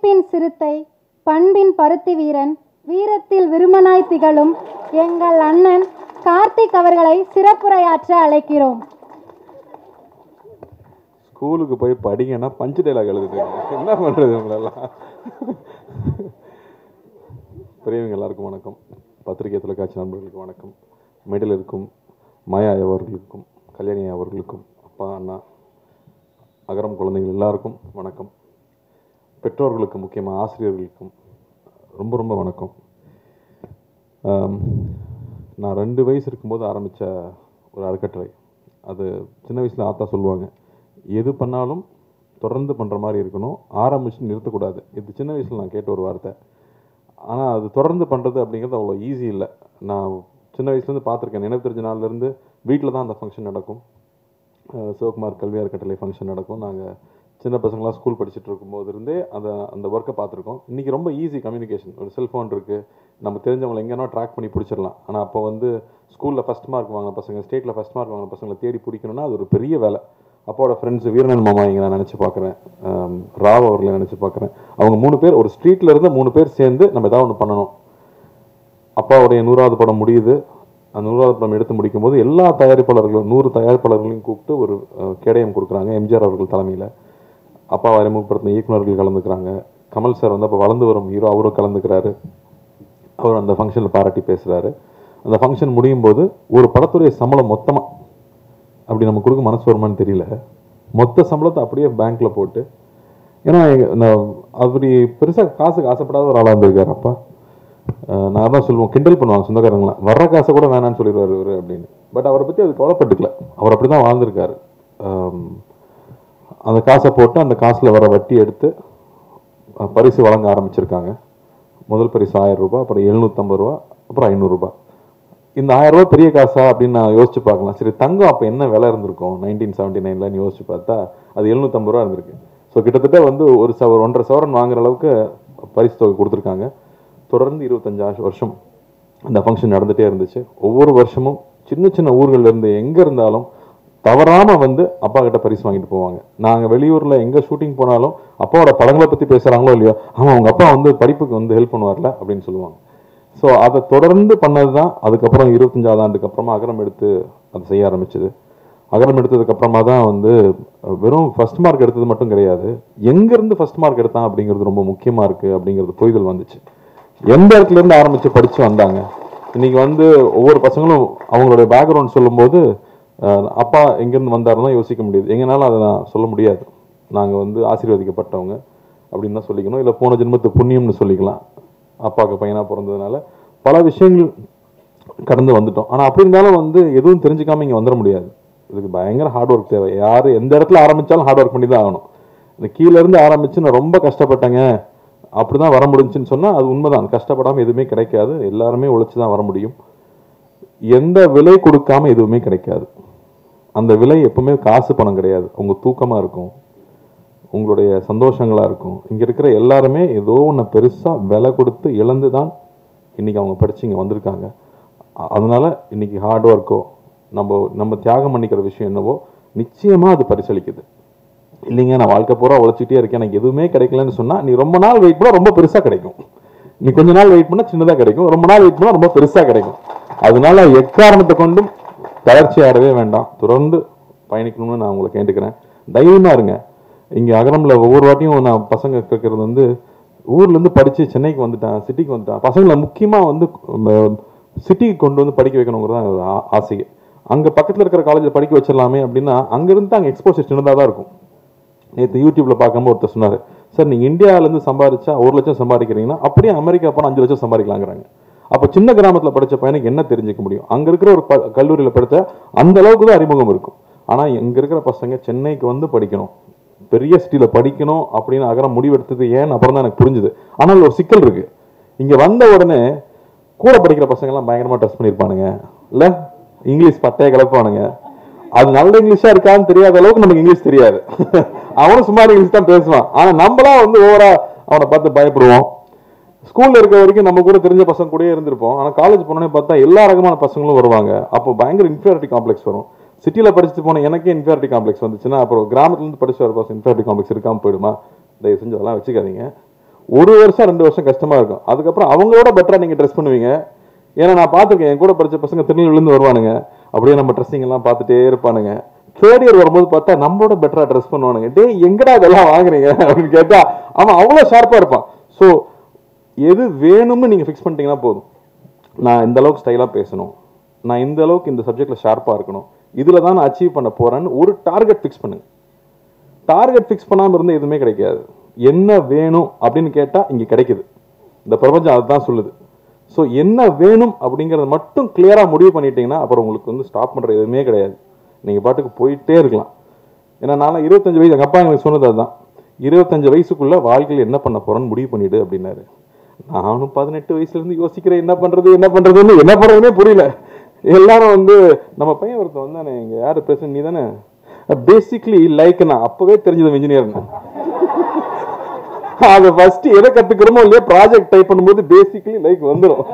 படிப்பின் சிறுத்தை, பண்பின் பருத்தி வீரன், வீரத்தில் விருமனாய் திகழும் எங்கள் அண்ணன் கார்த்திக் அவர்களை சிறப்புரையாற்ற அழைக்கிறோம். ஸ்கூலுக்கு போய் படிங்கன்னா பஞ்சு டைலாக் எழுதுது, என்ன பண்ணுறது உங்களெல்லாம். பெரியவங்க எல்லாருக்கும் வணக்கம், பத்திரிகை தொலைக்காட்சி நண்பர்களுக்கு வணக்கம், மேடையில் இருக்கும் மாயா அவர்களுக்கும் கல்யாணி அவர்களுக்கும் அப்பா அண்ணா அகரம் குழந்தைகள் எல்லாருக்கும் வணக்கம். பெற்றோர்களுக்கு முக்கியமாக ஆசிரியர்களுக்கும் ரொம்ப ரொம்ப வணக்கம். நான் 2 வயசு இருக்கும்போது ஆரம்பித்த ஒரு அறக்கட்டளை. அது சின்ன வயசில் ஆத்தா சொல்லுவாங்க, எது பண்ணாலும் தொடர்ந்து பண்ணுற மாதிரி இருக்கணும், ஆரம்பிச்சு நிறுத்தக்கூடாது. இது சின்ன வயசில் நான் கேட்ட ஒரு வார்த்தை. ஆனால் அது தொடர்ந்து பண்ணுறது அப்படிங்கிறது அவ்வளோ ஈஸி இல்லை. நான் சின்ன வயசுலேருந்து பார்த்துருக்கேன். நினைவு தெரிஞ்ச நாள்லேருந்து வீட்டில் தான் அந்த ஃபங்க்ஷன் நடக்கும். சிவகுமார் கல்வி அறக்கட்டளை ஃபங்க்ஷன் நடக்கும். நாங்கள் சின்ன பசங்களாம் ஸ்கூல் படிச்சுட்டு இருக்கும்போது இருந்தே அந்த ஒர்க்கை பார்த்துருக்கோம். இன்றைக்கி ரொம்ப ஈஸி கம்யூனிகேஷன், ஒரு செல்ஃபோன் இருக்குது, நம்ம தெரிஞ்சவங்களை எங்கேனா ட்ராக் பண்ணி பிடிச்சிடலாம். ஆனால் அப்போ வந்து ஸ்கூலில் ஃபஸ்ட் மார்க் வாங்கின பசங்க, ஸ்டேட்டில் ஃபஸ்ட் மார்க் வாங்கின பசங்களை தேடி பிடிக்கணும்னா அது ஒரு பெரிய வேலை. அப்பாவோட ஃப்ரெண்ட்ஸ் வீரனன் மாமா இங்கே நான் நினச்சி பார்க்குறேன், ராவ் அவர்களை நினச்சி பார்க்குறேன். அவங்க 3 பேர், ஒரு ஸ்ட்ரீட்டில் இருந்து 3 பேர் சேர்ந்து நம்ம ஏதாவது ஒன்று பண்ணணும். அப்பாவுடைய 100வது படம் முடியுது. அந்த 100வது படம் எடுத்து முடிக்கும்போது எல்லா தயாரிப்பாளர்களும் 100 தயாரிப்பாளர்களையும் கூப்பிட்டு ஒரு கேடயம் கொடுக்குறாங்க. எம்ஜிஆர் அவர்கள் தலைமையில் அப்பாவை அறிமுகப்படுத்தின இயக்குநர்கள் கலந்துக்கிறாங்க. கமல் சார் வந்து அப்போ வளர்ந்து வரும் ஹீரோ, அவரும் கலந்துக்கிறாரு. அவர் அந்த ஃபங்க்ஷனில் பாராட்டி பேசுகிறாரு. அந்த ஃபங்க்ஷன் முடியும் போது ஒரு படத்துடைய சம்பளம் மொத்தமாக அப்படி நம்ம கொடுக்க மனசு வருமானு தெரியல, மொத்த சம்பளத்தை அப்படியே பேங்க்கில் போட்டு, ஏன்னா அப்படி பெருசாக காசுக்கு ஆசைப்படாத ஒரு ஆளாக இருந்திருக்காரு அப்பா. நான் தான் சொல்லுவோம், கிண்டல் பண்ணுவாங்க சொந்தக்காரங்களாம், வர்ற காசை கூட வேணான்னு சொல்லிடுவார் இவர் அப்படின்னு. பட் அவரை பற்றி அது கவலைப்பட்டுக்கல, அவர் அப்படி தான் வாழ்ந்திருக்காரு. அந்த காசை போட்டு அந்த காசில் வர வட்டி எடுத்து பரிசு வழங்க ஆரம்பிச்சிருக்காங்க. முதல் பரிசு 1000 ரூபாய், அப்புறம் 750 ரூபா, அப்புறம் 500 ரூபாய். இந்த 1000 ரூபா பெரிய காசா அப்படின்னு நான் யோசிச்சு பார்க்கலாம். சரி, தங்கம் அப்போ என்ன விலை இருந்திருக்கும் 1979ன்னு யோசிச்சு பார்த்தா அது 750 ரூபா இருந்திருக்கு. ஸோ கிட்டத்தட்ட வந்து 1.5 சவரன் வாங்குற அளவுக்கு பரிசு தொகை கொடுத்துருக்காங்க. தொடர்ந்து 25 வருஷம் அந்த ஃபங்க்ஷன் நடந்துகிட்டே இருந்துச்சு. ஒவ்வொரு வருஷமும் சின்ன சின்ன ஊர்கள்லேருந்து எங்கே இருந்தாலும் தவறாமல் வந்து அப்பா கிட்ட பரிசு வாங்கிட்டு போவாங்க. நாங்கள் வெளியூரில் எங்கே ஷூட்டிங் போனாலும் அப்பாவோட படங்களை பற்றி பேசுகிறாங்களோ இல்லையோ, ஆமாம் அவங்க அப்பா வந்து படிப்புக்கு வந்து ஹெல்ப் பண்ணுவார்ல அப்படின்னு சொல்லுவாங்க. ஸோ அதை தொடர்ந்து பண்ணது தான். அதுக்கப்புறம் 25வது ஆண்டுக்கு அப்புறமா அகரம் எடுத்து அதை செய்ய ஆரம்பிச்சுது. அகரம் எடுத்ததுக்கப்புறமா தான் வந்து வெறும் ஃபஸ்ட் மார்க் எடுத்தது மட்டும் கிடையாது, எங்கேருந்து ஃபஸ்ட் மார்க் எடுத்தான் அப்படிங்கிறது ரொம்ப முக்கியமாக இருக்குது அப்படிங்கிறது புரிதல் வந்துச்சு. எந்த இடத்துலேருந்து ஆரம்பித்து படித்து வந்தாங்க. இன்றைக்கி வந்து ஒவ்வொரு பசங்களும் அவங்களுடைய பேக்ரவுண்ட் சொல்லும்போது அப்பா எங்கேருந்து வந்தாருன்னு தான் யோசிக்க முடியுது. எங்கனாலும் அதை நான் சொல்ல முடியாது. நாங்கள் வந்து ஆசீர்வதிக்கப்பட்டவங்க அப்படின்னு தான் சொல்லிக்கணும், இல்லை போன ஜென்மத்து புண்ணியம்னு சொல்லிக்கலாம். அப்பாவுக்கு பையனாக பிறந்ததுனால பல விஷயங்கள் கடந்து வந்துட்டோம். ஆனால் அப்படி இருந்தாலும் வந்து எதுவும் தெரிஞ்சுக்காமல் இங்கே வந்துட முடியாது. இதுக்கு பயங்கர ஹார்ட் ஒர்க் தேவை. யார் எந்த இடத்துல ஆரம்பித்தாலும் ஹார்ட் ஒர்க் பண்ணி தான் ஆகணும். இந்த கீழேருந்து ஆரம்பித்து நான் ரொம்ப கஷ்டப்பட்டேங்க அப்படி தான் வர முடிஞ்சுன்னு சொன்னால் அது உண்மைதான். கஷ்டப்படாமல் எதுவுமே கிடைக்காது. எல்லாருமே உழைச்சி தான் வர முடியும். எந்த விலை கொடுக்காமல் எதுவுமே கிடைக்காது. அந்த விலை எப்பவுமே காசு பணம் கிடையாது. உங்கள் தூக்கமாக இருக்கும், உங்களுடைய சந்தோஷங்களாக இருக்கும். இங்கே இருக்கிற எல்லாருமே ஏதோ ஒன்று பெருசாக விலை கொடுத்து இழந்து தான் இன்றைக்கி அவங்க படித்து இங்கே வந்திருக்காங்க. அதனால் இன்றைக்கி ஹார்ட் ஒர்க்கோ நம்ம தியாகம் பண்ணிக்கிற விஷயம் என்னவோ நிச்சயமாக அது பரிசளிக்குது. இல்லைங்க நான் வாழ்க்கை பூரா உழைச்சிட்டே இருக்கேன் எனக்கு எதுவுமே கிடைக்கலன்னு சொன்னால், நீ ரொம்ப நாள் வெயிட் பண்ணால் ரொம்ப பெருசாக கிடைக்கும். நீ கொஞ்ச நாள் வெயிட் பண்ணால் சின்னதாக கிடைக்கும், ரொம்ப நாள் வெயிட் பண்ணால் ரொம்ப பெருசாக கிடைக்கும். அதனால எக்காரணத்தை கொண்டும் தளர்ச்சி ஆடவே வேண்டாம், தொடர்ந்து பயணிக்கணும்னு நான் உங்களை கேட்டுக்கிறேன். தைரியமாக இருங்க. இங்கே அகரமில் ஒவ்வொரு வாட்டியும் நான் பசங்க கேட்குறது வந்து ஊர்லேருந்து படித்து சென்னைக்கு வந்துட்டேன், சிட்டிக்கு வந்துட்டேன். பசங்களை முக்கியமாக வந்து சிட்டிக்கு கொண்டு வந்து படிக்க வைக்கணுங்கிறது தான் ஆசையை. அங்கே பக்கத்தில் இருக்கிற காலேஜில் படிக்க வச்சிடலாமே அப்படின்னா அங்கேருந்து அங்கே எக்ஸ்போசர் சின்னதாக தான் இருக்கும். நேற்று யூடியூப்பில் பார்க்கும்போது ஒருத்தர் சொன்னார், சார் நீங்கள் இந்தியாவிலேருந்து சம்பாதிச்சா 1 லட்சம் சம்பாதிக்கிறீங்கன்னா அப்படியே அமெரிக்கா போனால் 5 லட்சம் சம்பாதிக்கலாங்கிறாங்க. அப்போ சின்ன கிராமத்தில் படித்த பையனுக்கு என்ன தெரிஞ்சுக்க முடியும்? அங்கே இருக்கிற ஒரு கல்லூரியில் படித்த அந்த அளவுக்கு தான் அறிமுகம் இருக்கும். ஆனால் இங்கே இருக்கிற பசங்க சென்னைக்கு வந்து படிக்கணும், பெரிய சிட்டியில் படிக்கணும் அப்படின்னு அகரம் முடிவெடுத்தது ஏன்னு அப்புறம் தான் எனக்கு புரிஞ்சுது. ஆனால் ஒரு சிக்கல் இருக்குது. இங்கே வந்த உடனே கூட படிக்கிற பசங்கள்லாம் பயங்கரமாக டெஸ்ட் பண்ணியிருப்பானுங்க, இல்லை இங்கிலீஷ் பட்டையை கிளப்பானுங்க. அது நல்ல இங்கிலீஷாக இருக்கான்னு தெரியாத அளவுக்கு நமக்கு இங்கிலீஷ் தெரியாது. அவனும் சுமார் இங்கிலீஷ் தான் பேசுவான். ஆனால் நம்மளாம் வந்து ஓவரா அவனை பார்த்து பயப்படுவோம். ஸ்கூலில் இருக்க வரைக்கும் நம்ம கூட தெரிஞ்ச பசங்க கூட இருந்திருப்போம். ஆனால் காலேஜ் போனோன்னே பார்த்தா எல்லா ரகமான பசங்களும் வருவாங்க. அப்போ பயங்கர இன்ஃபீரியாரிட்டி காம்ப்ளெக்ஸ் வரும். சிட்டியில் படிச்சுட்டு போன எனக்கே இன்ஃபீரியாரிட்டி காம்ப்ளெக்ஸ் வந்துச்சுன்னா அப்புறம் கிராமத்துலேருந்து படிச்சு வர பசங்க இன்ஃபீரியாரிட்டி காம்ப்ளெக்ஸ் இருக்காமல் போயிடுமா? தயவு செஞ்சு அதெல்லாம் வச்சுக்காதீங்க. 1 வருஷம் 2 வருஷம் கஷ்டமாக இருக்கும். அதுக்கப்புறம் அவங்களோட பெட்டராக நீங்கள் ட்ரெஸ் பண்ணுவீங்க. ஏன்னா நான் பார்த்துருக்கேன், என் கூட படித்த பசங்க திருநெல்வேலிருந்து வருவானுங்க, அப்படியே நம்ம ட்ரெஸ்ஸிங் எல்லாம் பார்த்துட்டே இருப்பானுங்க. 3rd இயர் வரும்போது பார்த்தா நம்மளோட பெட்டராக ட்ரெஸ் பண்ணுவானுங்க. டே எங்கடா இதெல்லாம் வாங்குறீங்க அப்படின்னு கேட்டால் அவன் அவ்வளோ ஷார்ப்பாக இருப்பான். ஸோ எது வேணும்னு நீங்கள் ஃபிக்ஸ் பண்ணிட்டீங்கன்னா போதும். நான் இந்த அளவுக்கு ஸ்டைலாக பேசணும், நான் இந்த அளவுக்கு இந்த சப்ஜெக்டில் ஷார்ப்பாக இருக்கணும், இதில் தான் நான் அச்சீவ் பண்ண போகிறேன்னு ஒரு டார்கெட் ஃபிக்ஸ் பண்ணுங்க. டார்கெட் ஃபிக்ஸ் பண்ணாமல் இருந்தால் எதுவுமே கிடைக்காது. என்ன வேணும் அப்படின்னு கேட்டால் இங்கே கிடைக்குது. இந்த பிரபஞ்சம் அதுதான் சொல்லுது. ஸோ என்ன வேணும் அப்படிங்கிறத மட்டும் கிளியராக முடிவு பண்ணிட்டீங்கன்னா அப்புறம் உங்களுக்கு வந்து ஸ்டாப் பண்ணுற எதுவுமே கிடையாது. நீங்கள் பாட்டுக்கு போயிட்டே இருக்கலாம். ஏன்னா நான் 25 வயசு, எங்கள் அப்பா எனக்கு சொன்னது அதுதான், 25 வயசுக்குள்ளே வாழ்க்கையில் என்ன பண்ண போகிறேன்னு முடிவு பண்ணிவிடு அப்படின்னாரு. நானும் 18 வயசுலேருந்து யோசிக்கிறேன் என்ன பண்ணுறதுன்னே புரியல. எல்லாரும் வந்து நம்ம பையன் ஒருத்தன் வந்தானே, இங்கே யார் பிரச்சனை நீ தானே, பேசிக்லி லைக் நான் அப்போவே தெரிஞ்சது இன்ஜினியர்னு. அது ஃபர்ஸ்ட் எதை கத்துக்கிறோமோ இல்லையா ப்ராஜெக்ட் டைப் பண்ணும்போது பேசிக்கலி லைக் வந்துடும்.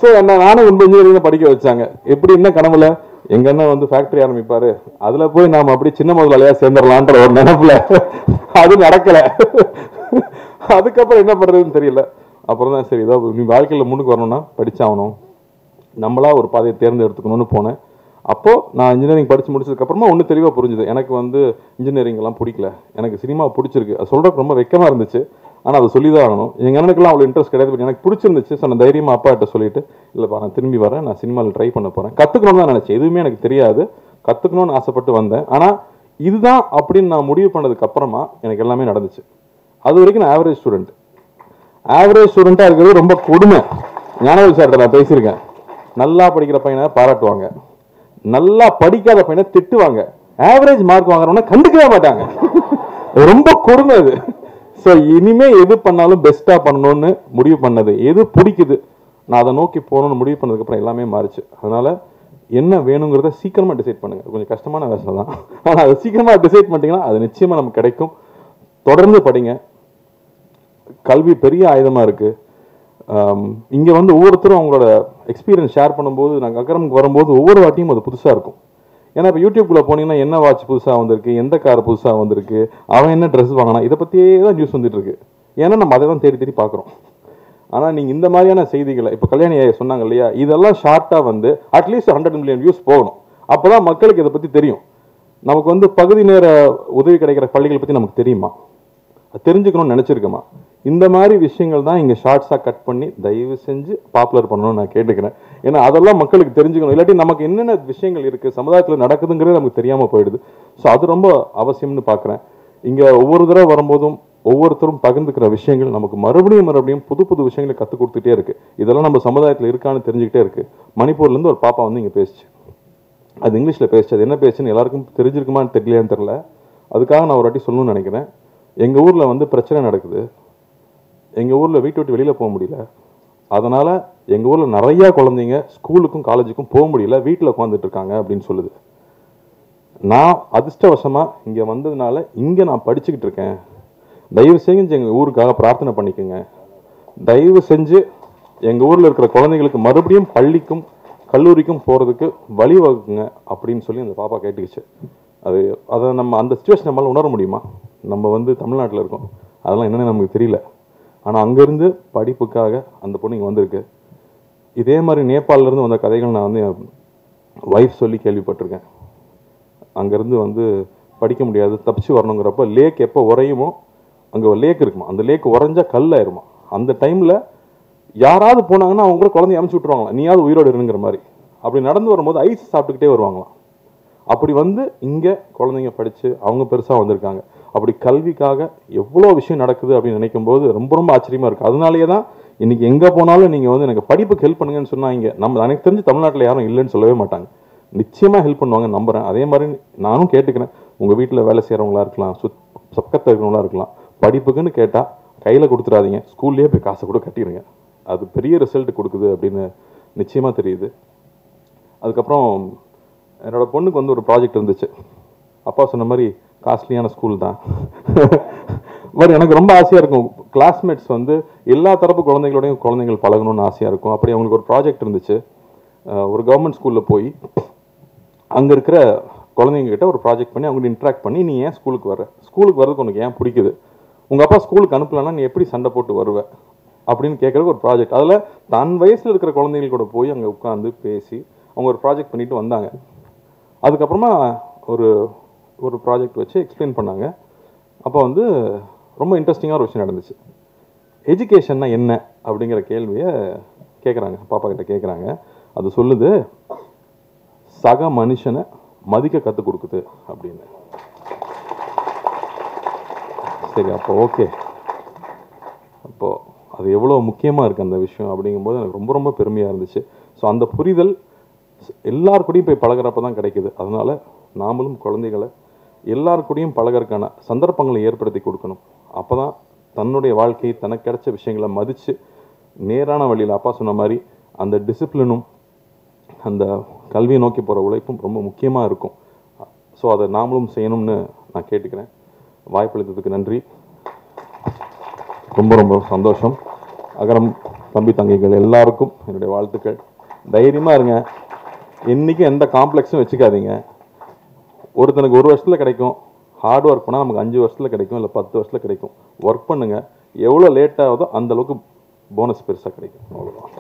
ஸோ நானும் இந்த இன்ஜினியரிங் படிக்க வச்சாங்க. எப்படி என்ன கனவுல எங்க அண்ணன் வந்து ஃபேக்டரி ஆரம்பிப்பாரு, அதுல போய் நாம அப்படி சின்ன முதலாளியா சேர்ந்துடலான்ற ஒரு நினைப்புல அது நடக்கல. அதுக்கப்புறம் என்ன பண்றதுன்னு தெரியல. அப்புறம் தான் சரி, ஏதோ நீ வாழ்க்கையில முன்னுக்கு வரணும்னா படிச்சாகணும், நம்மளா ஒரு பாதையை தேர்ந்தெடுத்துக்கணும்னு போனேன். அப்போ நான் இன்ஜினியரிங் படிச்சு முடிச்சதுக்கு அப்புறமா ஒன்று தெளிவாக புரிஞ்சுது, எனக்கு வந்து இன்ஜினியரிங் எல்லாம் பிடிக்கல, எனக்கு சினிமா பிடிச்சிருக்கு. அது சொல்றதுக்கு ரொம்ப வெக்கமா இருந்துச்சு, ஆனால் அதை சொல்லி தான் ஆகணும். எங்க அண்ணனுக்குலாம் அவ்வளோ இன்ட்ரெஸ்ட் கிடையாது, பட் எனக்கு பிடிச்சிருந்துச்சு. ஸோ நான் தைரியமா அப்பா கிட்ட சொல்லிட்டு, இல்லைப்பா நான் திரும்பி வரேன், நான் சினிமாவில் ட்ரை பண்ண போறேன், கத்துக்கணும்னு தான் நினைச்சேன். எதுவுமே எனக்கு தெரியாது, கத்துக்கணும்னு ஆசைப்பட்டு வந்தேன். ஆனால் இதுதான் அப்படின்னு நான் முடிவு பண்ணதுக்கு அப்புறமா எனக்கு எல்லாமே நடந்துச்சு. அது வரைக்கும் நான் ஆவரேஜ் ஸ்டூடெண்ட்டாக இருக்கிறது ரொம்ப கொடுமை. ஞானவேல் சார்கிட்ட நான் பேசியிருக்கேன். நல்லா படிக்கிற பையனை பாராட்டுவாங்க, நல்லா படிக்காத பையனை திட்டுவாங்க, ஆவரேஜ் மார்க் வாங்குறவன கண்டுக்கவே மாட்டாங்க. ரொம்ப கொடுமை அது. ஸோ இனிமே எது பண்ணாலும் பெஸ்டா பண்ணணும்னு முடிவு பண்ணது, எது பிடிக்குது நான் அதை நோக்கி போகணும்னு முடிவு பண்ணதுக்கு அப்புறம் எல்லாமே மாறிச்சு. அதனால என்ன வேணுங்கிறத சீக்கிரமா டிசைட் பண்ணுங்க. கொஞ்சம் கஷ்டமான வேலை தான், ஆனால் அதை சீக்கிரமா டிசைட் பண்ணிட்டீங்கன்னா அது நிச்சயமா நமக்கு கிடைக்கும். தொடர்ந்து படிங்க. கல்வி பெரிய ஆயுதமா இருக்கு. இங்கே வந்து ஒவ்வொருத்தரும் அவங்களோட எக்ஸ்பீரியன்ஸ் ஷேர் பண்ணும்போது, நாங்கள் அக்கரமுக்கு வரும்போது ஒவ்வொரு வாட்டியும் அது புதுசாக இருக்கும். ஏன்னா இப்போ யூடியூப்குள்ளே போனீங்கன்னா என்ன வாட்ச் புதுசாக வந்திருக்கு, எந்த கார் புதுசாக வந்திருக்கு, அவன் என்ன ட்ரெஸ் வாங்கினா, இதை பற்றியே தான் நியூஸ் வந்துட்டு இருக்கு. ஏன்னா நம்ம அதை தான் தேடி பார்க்குறோம். ஆனால் நீங்கள் இந்த மாதிரியான செய்திகளை இப்போ கல்யாணி சொன்னாங்க இல்லையா, இதெல்லாம் ஷார்ட்டாக வந்து அட்லீஸ்ட் 100 மில்லியன் வியூஸ் போகணும். அப்போ தான் மக்களுக்கு இதை பற்றி தெரியும். நமக்கு வந்து பகுதி நேர உதவி கிடைக்கிற பள்ளிகளை பற்றி நமக்கு தெரியுமா, தெரிஞ்சுக்கணும்னு நினச்சிருக்கோமா? இந்த மாதிரி விஷயங்கள் தான் இங்கே ஷார்ட்ஸாக கட் பண்ணி தயவு செஞ்சு பாப்புலர் பண்ணணும்னு நான் கேட்டுக்கிறேன். ஏன்னா அதெல்லாம் மக்களுக்கு தெரிஞ்சுக்கணும். இல்லாட்டி நமக்கு என்னென்ன விஷயங்கள் இருக்குது சமுதாயத்தில் நடக்குதுங்கிறது நமக்கு தெரியாமல் போயிடுது. ஸோ அது ரொம்ப அவசியம்னு பார்க்குறேன். இங்கே ஒவ்வொரு தடவை வரும்போதும் ஒவ்வொருத்தரும் பகிர்ந்துக்கிற விஷயங்கள் நமக்கு மறுபடியும் புது புது விஷயங்களை கற்றுக் கொடுத்துட்டே இருக்கு. இதெல்லாம் நம்ம சமுதாயத்தில் இருக்கான்னு தெரிஞ்சுக்கிட்டே இருக்கு. மணிப்பூர்லேருந்து ஒரு பாப்பா வந்து இங்கே பேசிச்சு, அது இங்கிலீஷில் பேசிச்சு. அது என்ன பேசுன்னு எல்லாருக்கும் தெரிஞ்சிருக்குமான்னு தெரியலையான்னு தெரில. அதுக்காக நான் ஒரு வாட்டி சொல்லணும்னு நினைக்கிறேன். எங்கள் ஊரில் வந்து பிரச்சனை நடக்குது, எங்கள் ஊரில் வீட்டை விட்டு வெளியில் போக முடியல, அதனால் எங்கள் ஊரில் நிறையா குழந்தைங்க ஸ்கூலுக்கும் காலேஜுக்கும் போக முடியல, வீட்டில் உட்காந்துட்டு இருக்காங்க அப்படின்னு சொல்லுது. நான் அதிர்ஷ்டவசமாக இங்கே வந்ததுனால இங்கே நான் படிச்சுக்கிட்டு இருக்கேன். தயவு செஞ்சு எங்கள் ஊருக்காக பிரார்த்தனை பண்ணிக்கோங்க. தயவு செஞ்சு எங்கள் ஊரில் இருக்கிற குழந்தைங்களுக்கு மறுபடியும் பள்ளிக்கும் கல்லூரிக்கும் போகிறதுக்கு வழிவகுக்குங்க அப்படின்னு சொல்லி அந்த பாப்பா கேட்டுக்கிச்சு. அதை நம்ம அந்த சிச்சுவேஷன் நம்மளால் உணர முடியுமா? நம்ம வந்து தமிழ்நாட்டில் இருக்கோம், அதெல்லாம் என்னென்னு நமக்கு தெரியல. ஆனால் அங்கேருந்து படிப்புக்காக அந்த பொண்ணு இங்கே வந்திருக்கு. இதே மாதிரி நேபாளிலேருந்து வந்த கதைகள் நான் வந்து என் ஒய்ஃப் சொல்லி கேள்விப்பட்டிருக்கேன். அங்கேருந்து வந்து படிக்க முடியாது, தப்பிச்சு வரணுங்கிறப்ப லேக் எப்போ உறையுமோ, அங்கே ஒரு லேக் இருக்குமா, அந்த லேக் உறைஞ்சா கல் ஆயிருமா, அந்த டைமில் யாராவது போனாங்கன்னா அவங்க கூட குழந்தைய அமுச்சு விட்ருவாங்களாம், நீயாவது உயிரோடு இருங்கிற மாதிரி. அப்படி நடந்து வரும்போது ஐஸ் சாப்பிட்டுக்கிட்டே வருவாங்களாம். அப்படி வந்து இங்கே குழந்தைங்க படித்து அவங்க பெருசாக வந்திருக்காங்க. அப்படி கல்விக்காக எவ்வளோ விஷயம் நடக்குது அப்படின்னு நினைக்கும் போது ரொம்ப ரொம்ப ஆச்சரியமாக இருக்குது. அதனாலேயே தான் இன்றைக்கி எங்கே போனாலும் நீங்கள் வந்து எனக்கு படிப்புக்கு ஹெல்ப் பண்ணுங்கன்னு சொன்னால் இங்கே நம்ம எனக்கு தெரிஞ்சு தமிழ்நாட்டில் யாரும் இல்லைன்னு சொல்லவே மாட்டாங்க. நிச்சயமாக ஹெல்ப் பண்ணுவாங்க நம்புகிறேன். அதே மாதிரி நானும் கேட்டுக்கிறேன், உங்கள் வீட்டில் வேலை செய்கிறவங்களா இருக்கலாம், பக்கத்தில் இருக்கிறவங்களா இருக்கலாம், படிப்புக்குன்னு கேட்டால் கையில் கொடுத்துடாதீங்க, ஸ்கூல்லேயே போய் காசை கூட கட்டிடுங்க. அது பெரிய ரிசல்ட் கொடுக்குது அப்படின்னு நிச்சயமாக தெரியுது. அதுக்கப்புறம் என்னோட பொண்ணுக்கு வந்து ஒரு ப்ராஜெக்ட் இருந்துச்சு. அப்பா சொன்ன மாதிரி காஸ்ட்லியான ஸ்கூல் தான், பட் எனக்கு ரொம்ப ஆசையாக இருக்கும் கிளாஸ்மேட்ஸ் வந்து எல்லா தரப்பு குழந்தைகள் பழகணும்னு ஆசையாக இருக்கும். அப்படி அவங்களுக்கு ஒரு ப்ராஜெக்ட் இருந்துச்சு. ஒரு கவர்மெண்ட் ஸ்கூலில் போய் அங்கே இருக்கிற குழந்தைங்ககிட்ட ஒரு ப்ராஜெக்ட் பண்ணி அவங்கள்ட்ட இன்ட்ராக்ட் பண்ணி, நீ ஏன் ஸ்கூலுக்கு வர்றதுக்கு உனக்கு ஏன் பிடிக்குது, உங்கள் அப்பா ஸ்கூலுக்கு அனுப்பலன்னா நீ எப்படி சண்டை போட்டு வருவ அப்படின்னு கேட்குறக்கு ஒரு ப்ராஜெக்ட். அதில் தன் வயசில் இருக்கிற குழந்தைகள் கூட போய் அங்கே உட்காந்து பேசி அவங்க ஒரு ப்ராஜெக்ட் பண்ணிட்டு வந்தாங்க. அதுக்கப்புறமா ஒரு ஒரு ப்ராஜெக்ட் வச்சு எக்ஸ்பிளைன் பண்ணாங்க. அப்போ வந்து ரொம்ப இன்ட்ரெஸ்டிங்காக ஒரு விஷயம் நடந்துச்சு. எஜுகேஷன்னா என்ன அப்படிங்கிற கேள்வியை கேட்குறாங்க, பாப்பா கிட்ட கேட்குறாங்க. அது சொல்லுது, சக மனுஷனை மதிக்க கற்றுக் கொடுக்குது அப்படின்னு. சரி, அப்போ ஓகே, அப்போது அது எவ்வளோ முக்கியமாக இருக்குது அந்த விஷயம் அப்படிங்கும்போது எனக்கு ரொம்ப ரொம்ப பெருமையாக இருந்துச்சு. ஸோ அந்த புரிதல் எல்லாருக்கூடையும் போய் பழகிறப்ப தான் கிடைக்குது. அதனால் நாமளும் குழந்தைகளை எல்லாருக்கூடையும் பழகிறதுக்கான சந்தர்ப்பங்களை ஏற்படுத்தி கொடுக்கணும். அப்போ தான் தன்னுடைய வாழ்க்கை தனக்கு கிடைச்ச விஷயங்களை மதித்து நேரான வழியில், அப்பா சொன்ன மாதிரி அந்த டிசிப்ளினும் அந்த கல்வியை நோக்கி போகிற உழைப்பும் ரொம்ப முக்கியமாக இருக்கும். ஸோ அதை நாமளும் செய்யணும்னு நான் கேட்டுக்கிறேன். வாய்ப்பளித்ததுக்கு நன்றி. ரொம்ப ரொம்ப சந்தோஷம். அகரம் தம்பி தங்கைகள் எல்லாருக்கும் என்னுடைய வாழ்த்துக்கள். தைரியமாக இருங்க, என்றைக்கும் எந்த காம்ப்ளெக்ஸும் வச்சுக்காதீங்க. ஒருத்தனுக்கு 1 வருஷத்தில் கிடைக்கும், ஹார்ட் ஒர்க் பண்ணால் நமக்கு 5 வருஷத்தில் கிடைக்கும், இல்லை 10 வருஷத்தில் கிடைக்கும். ஒர்க் பண்ணுங்கள், எவ்வளோ லேட் ஆகுதோ அந்தளவுக்கு போனஸ் பெருசாக கிடைக்கும். அவ்வளோதான்.